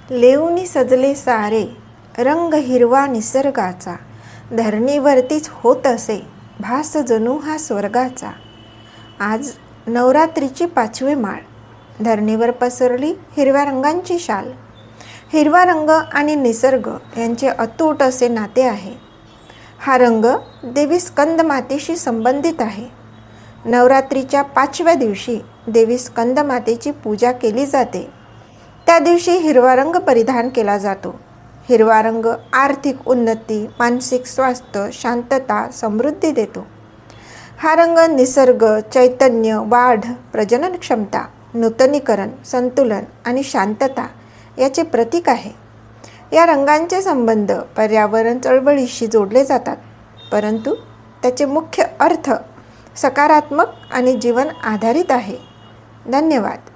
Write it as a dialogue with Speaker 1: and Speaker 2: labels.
Speaker 1: लेऊनी सजले सारे, रंग हिरवा निसर्गाचा, धरणीवरतीच होत असे भास जणू हा स्वर्गाचा. आज नवरात्रीची 5वी माळ, धरणीवर पसरली हिरव्या रंगांची शाल. हिरवा रंग आणि निसर्ग यांचे अतूट असे नाते आहे. हा रंग देवी स्कंदमातेशी संबंधित आहे. नवरात्रीच्या 5व्या दिवशी देवी स्कंदमातेची पूजा केली जाते. त्या दिवशी हिरवा रंग परिधान केला जातो. हिरवा रंग आर्थिक उन्नती, मानसिक स्वास्थ्य, शांतता, समृद्धी देतो. हा रंग निसर्ग, चैतन्य, वाढ, प्रजनन क्षमता, नूतनीकरण, संतुलन आणि शांतता याचे प्रतीक आहे. या रंगांचे संबंध पर्यावरण चळवळीशी जोडले जातात, परंतु त्याचे मुख्य अर्थ सकारात्मक आणि जीवन आधारित आहे. धन्यवाद.